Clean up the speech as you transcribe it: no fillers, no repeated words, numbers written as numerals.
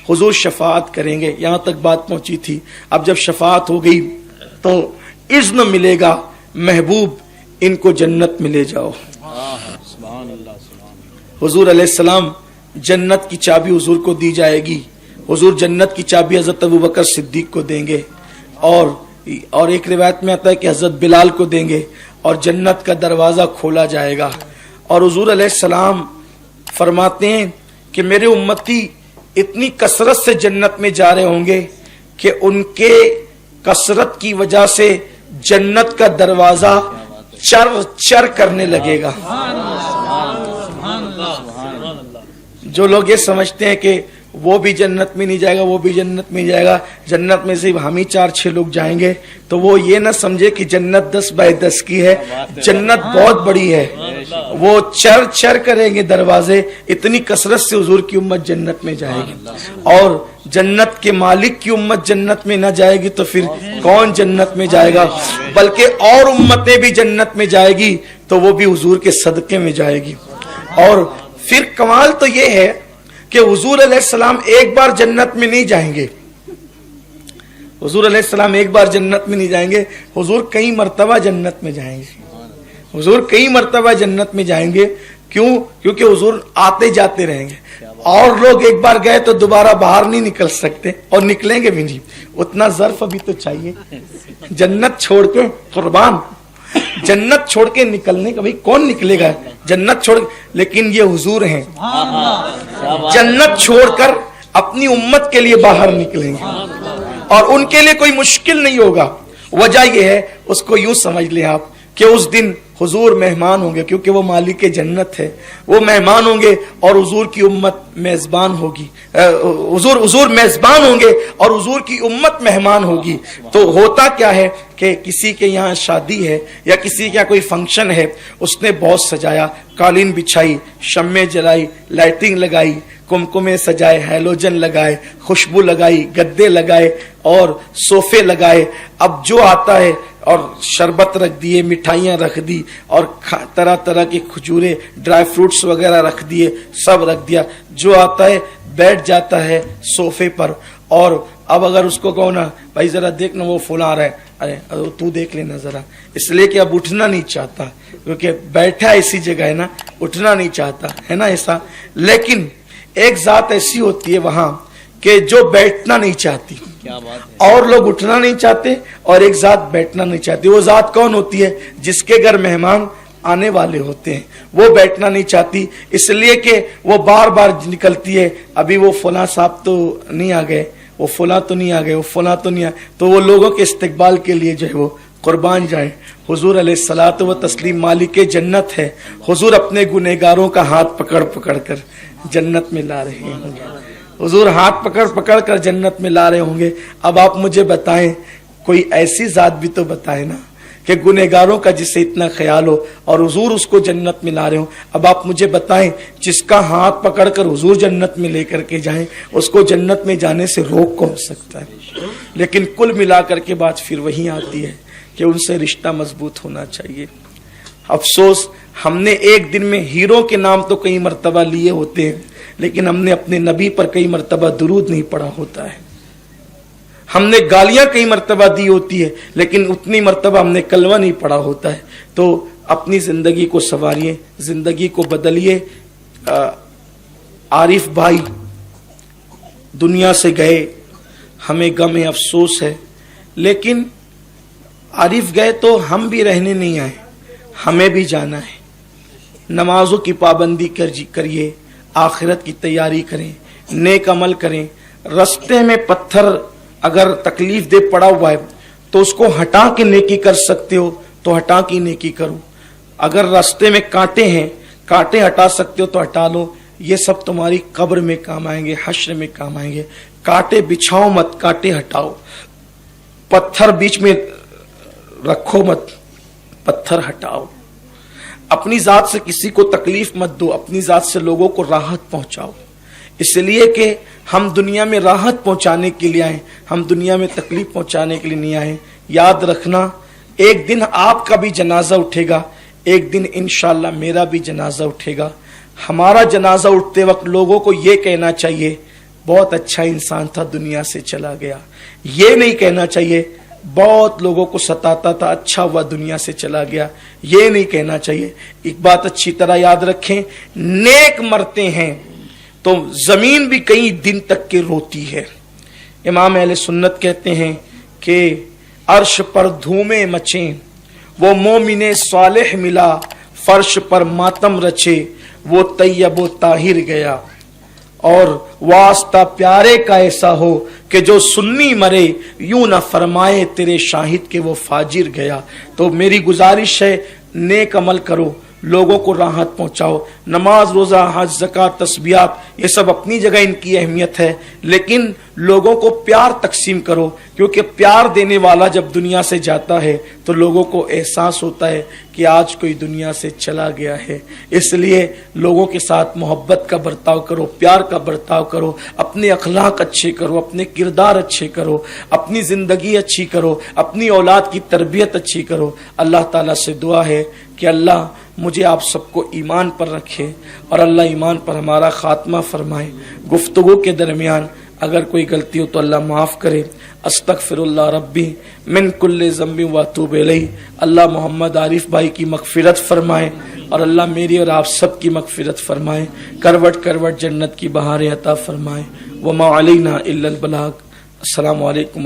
حضور شفاعت کریں گے، یہاں تک بات پہنچی تھی۔ اب جب شفاعت ہو گئی تو اذن ملے گا، محبوب ان کو جنت میں لے جاؤ۔ حضور علیہ السلام جنت کی چابی حضور کو دی جائے گی، حضور جنت کی چابی حضرت ابوبکر صدیق کو دیں گے، اور ایک روایت میں آتا ہے کہ حضرت بلال کو دیں گے، اور جنت کا دروازہ کھولا جائے گا۔ اور حضور علیہ السلام فرماتے ہیں کہ میرے امتی اتنی کثرت سے جنت میں جا رہے ہوں گے کہ ان کے کثرت کی وجہ سے جنت کا دروازہ چر چر کرنے لگے گا۔ جو لوگ یہ سمجھتے ہیں کہ وہ بھی جنت میں نہیں جائے گا، وہ بھی جنت میں جائے گا، جنت میں صرف ہم ہی 4-6 لوگ جائیں گے، تو وہ یہ نہ سمجھے کہ جنت 10x10 کی ہے، جنت بہت بڑی ہے۔ وہ چر چر کریں گے دروازے، اتنی کثرت سے حضور کی امت جنت میں جائے گی۔ اور جنت کے مالک کی امت جنت میں نہ جائے گی تو پھر کون جنت میں جائے گا؟ بلکہ اور امتیں بھی جنت میں جائے گی تو وہ بھی حضور کے صدقے میں جائے گی۔ اور پھر کمال تو یہ ہے کہ حضور علیہ السلام ایک بار جنت میں نہیں جائیں گے، حضور علیہ السلام ایک بار جنت میں نہیں جائیں گے، حضور کئی مرتبہ جنت میں جائیں گے، حضور کئی مرتبہ جنت میں جائیں گے۔ کیوں؟ کیونکہ حضور آتے جاتے رہیں گے، اور لوگ ایک بار گئے تو دوبارہ باہر نہیں نکل سکتے، اور نکلیں گے بھی نہیں، اتنا ظرف ابھی تو چاہیے۔ جنت چھوڑ کے قربان، جنت چھوڑ کے نکلنے کا، بھائی کون نکلے گا جنت چھوڑ، لیکن یہ حضور ہیں، جنت چھوڑ کر اپنی امت کے لیے باہر نکلیں گے، اور ان کے لیے کوئی مشکل نہیں ہوگا۔ وجہ یہ ہے، اس کو یوں سمجھ لیں آپ کہ اس دن حضور مہمان ہوں گے، کیونکہ وہ مالک جنت ہے، وہ مہمان ہوں گے اور حضور کی امت میزبان ہوگی، حضور میزبان ہوں گے اور حضور کی امت مہمان ہوگی۔ تو ہوتا کیا ہے کہ کسی کے یہاں شادی ہے یا کسی کے یہاں کوئی فنکشن ہے، اس نے بہت سجایا، قالین بچھائی، شمع جلائی، لائٹنگ لگائی، کمکمے سجائے، ہیلوجن لگائے، خوشبو لگائی، گدے لگائے اور صوفے لگائے۔ اب جو آتا ہے اور شربت رکھ دیے، مٹھائیاں رکھ دی، اور طرح طرح کی کھجورے، ڈرائی فروٹس وغیرہ رکھ دیے، سب رکھ دیا۔ جو آتا ہے بیٹھ جاتا ہے صوفے پر، اور اب اگر اس کو کہو نا بھائی ذرا دیکھ نا وہ فلاں آ رہا ہے، ارے تو دیکھ لینا ذرا، اس لیے کہ اب اٹھنا نہیں چاہتا، کیونکہ بیٹھا اسی جگہ ہے نا، اٹھنا نہیں چاہتا ہے نا ایسا۔ لیکن ایک ذات ایسی ہوتی ہے وہاں کہ جو بیٹھنا نہیں چاہتی، اور لوگ اٹھنا نہیں چاہتے، اور ایک ذات بیٹھنا نہیں چاہتی۔ وہ ذات کون ہوتی ہے؟ جس کے گھر مہمان آنے والے ہوتے ہیں، وہ بیٹھنا نہیں چاہتی، اس لیے کہ وہ بار بار نکلتی ہے، ابھی وہ فلاں صاحب تو نہیں آ گئے، وہ فلاں تو نہیں آ گئے، وہ فلاں تو نہیں آ، تو وہ لوگوں کے استقبال کے لیے جو ہے وہ قربان جائیں۔ حضور علیہ الصلوۃ و تسلیم مالک جنت ہے، حضور اپنے گنہگاروں کا ہاتھ پکڑ پکڑ کر جنت میں لا رہے ہوں گے، حضور ہاتھ پکڑ پکڑ کر جنت میں لا رہے ہوں گے۔ اب آپ مجھے بتائیں، کوئی ایسی ذات بھی تو بتائیں نا کہ گنہگاروں کا جسے اتنا خیال ہو اور حضور اس کو جنت میں لا رہے ہوں۔ اب آپ مجھے بتائیں، جس کا ہاتھ پکڑ کر حضور جنت میں لے کر کے جائیں، اس کو جنت میں جانے سے روک کون سکتا ہے؟ لیکن کل ملا کر کے بات پھر وہی آتی ہے کہ ان سے رشتہ مضبوط ہونا چاہیے۔ افسوس، ہم نے ایک دن میں ہیروں کے نام تو کئی مرتبہ لیے ہوتے ہیں، لیکن ہم نے اپنے نبی پر کئی مرتبہ درود نہیں پڑھا ہوتا ہے۔ ہم نے گالیاں کئی مرتبہ دی ہوتی ہے، لیکن اتنی مرتبہ ہم نے کلمہ نہیں پڑھا ہوتا ہے۔ تو اپنی زندگی کو سنواریے، زندگی کو بدلیے۔ عارف بھائی دنیا سے گئے، ہمیں غم افسوس ہے، لیکن عارف گئے تو ہم بھی رہنے نہیں آئے، ہمیں بھی جانا ہے۔ نمازوں کی پابندی کریے، آخرت کی تیاری کریں، نیک عمل کریں۔ رستے میں پتھر اگر تکلیف دے پڑا ہوا ہے تو اس کو ہٹا کے نیکی کر سکتے ہو تو ہٹا کے نیکی کرو۔ اگر راستے میں کانٹے ہیں، کانٹے ہٹا سکتے ہو تو ہٹا لو، یہ سب تمہاری قبر میں کام آئیں گے، حشر میں کام آئیں گے۔ کانٹے بچھاؤ مت، کانٹے ہٹاؤ۔ پتھر بیچ میں رکھو مت، پتھر ہٹاؤ۔ اپنی ذات سے کسی کو تکلیف مت دو، اپنی ذات سے لوگوں کو راحت پہنچاؤ، اس لیے کہ ہم دنیا میں راحت پہنچانے کے لیے آئے، ہم دنیا میں تکلیف پہنچانے کے لیے نہیں آئے۔ یاد رکھنا، ایک دن آپ کا بھی جنازہ اٹھے گا، ایک دن انشاءاللہ میرا بھی جنازہ اٹھے گا۔ ہمارا جنازہ اٹھتے وقت لوگوں کو یہ کہنا چاہیے، بہت اچھا انسان تھا دنیا سے چلا گیا. یہ نہیں کہنا چاہیے بہت لوگوں کو ستاتا تھا اچھا ہوا دنیا سے چلا گیا. یہ نہیں کہنا چاہیے. ایک بات اچھی طرح یاد رکھیں, نیک مرتے ہیں تو زمین بھی کئی دن تک کے روتی ہے. امام اہل سنت کہتے ہیں کہ عرش پر دھومیں مچیں, وہ مومن صالح ملا, فرش پر ماتم رچے, وہ طیب و طاہر گیا. اور واسطہ پیارے کا ایسا ہو کہ جو سنی مرے, یوں نہ فرمائے تیرے شاہد کے وہ فاجر گیا. تو میری گزارش ہے نیک عمل کرو, لوگوں کو راحت پہنچاؤ. نماز, روزہ, حج, زکوٰۃ, تسبیحات یہ سب اپنی جگہ ان کی اہمیت ہے, لیکن لوگوں کو پیار تقسیم کرو, کیونکہ پیار دینے والا جب دنیا سے جاتا ہے تو لوگوں کو احساس ہوتا ہے کہ آج کوئی دنیا سے چلا گیا ہے. اس لیے لوگوں کے ساتھ محبت کا برتاؤ کرو, پیار کا برتاؤ کرو, اپنے اخلاق اچھے کرو, اپنے کردار اچھے کرو, اپنی زندگی اچھی کرو, اپنی اولاد کی تربیت اچھی کرو. اللہ تعالیٰ سے دعا ہے کہ اللہ مجھے آپ سب کو ایمان پر رکھے اور اللہ ایمان پر ہمارا خاتمہ فرمائے. گفتگو کے درمیان اگر کوئی غلطی ہو تو اللہ معاف کرے. استغفر اللہ ربی من کل ذنب واتوب الیہ. اللہ محمد عارف بھائی کی مغفرت فرمائے اور اللہ میری اور آپ سب کی مغفرت فرمائے. کروٹ کروٹ جنت کی بہاریں عطا فرمائے. وما علینا الا البلاغ. السلام علیکم.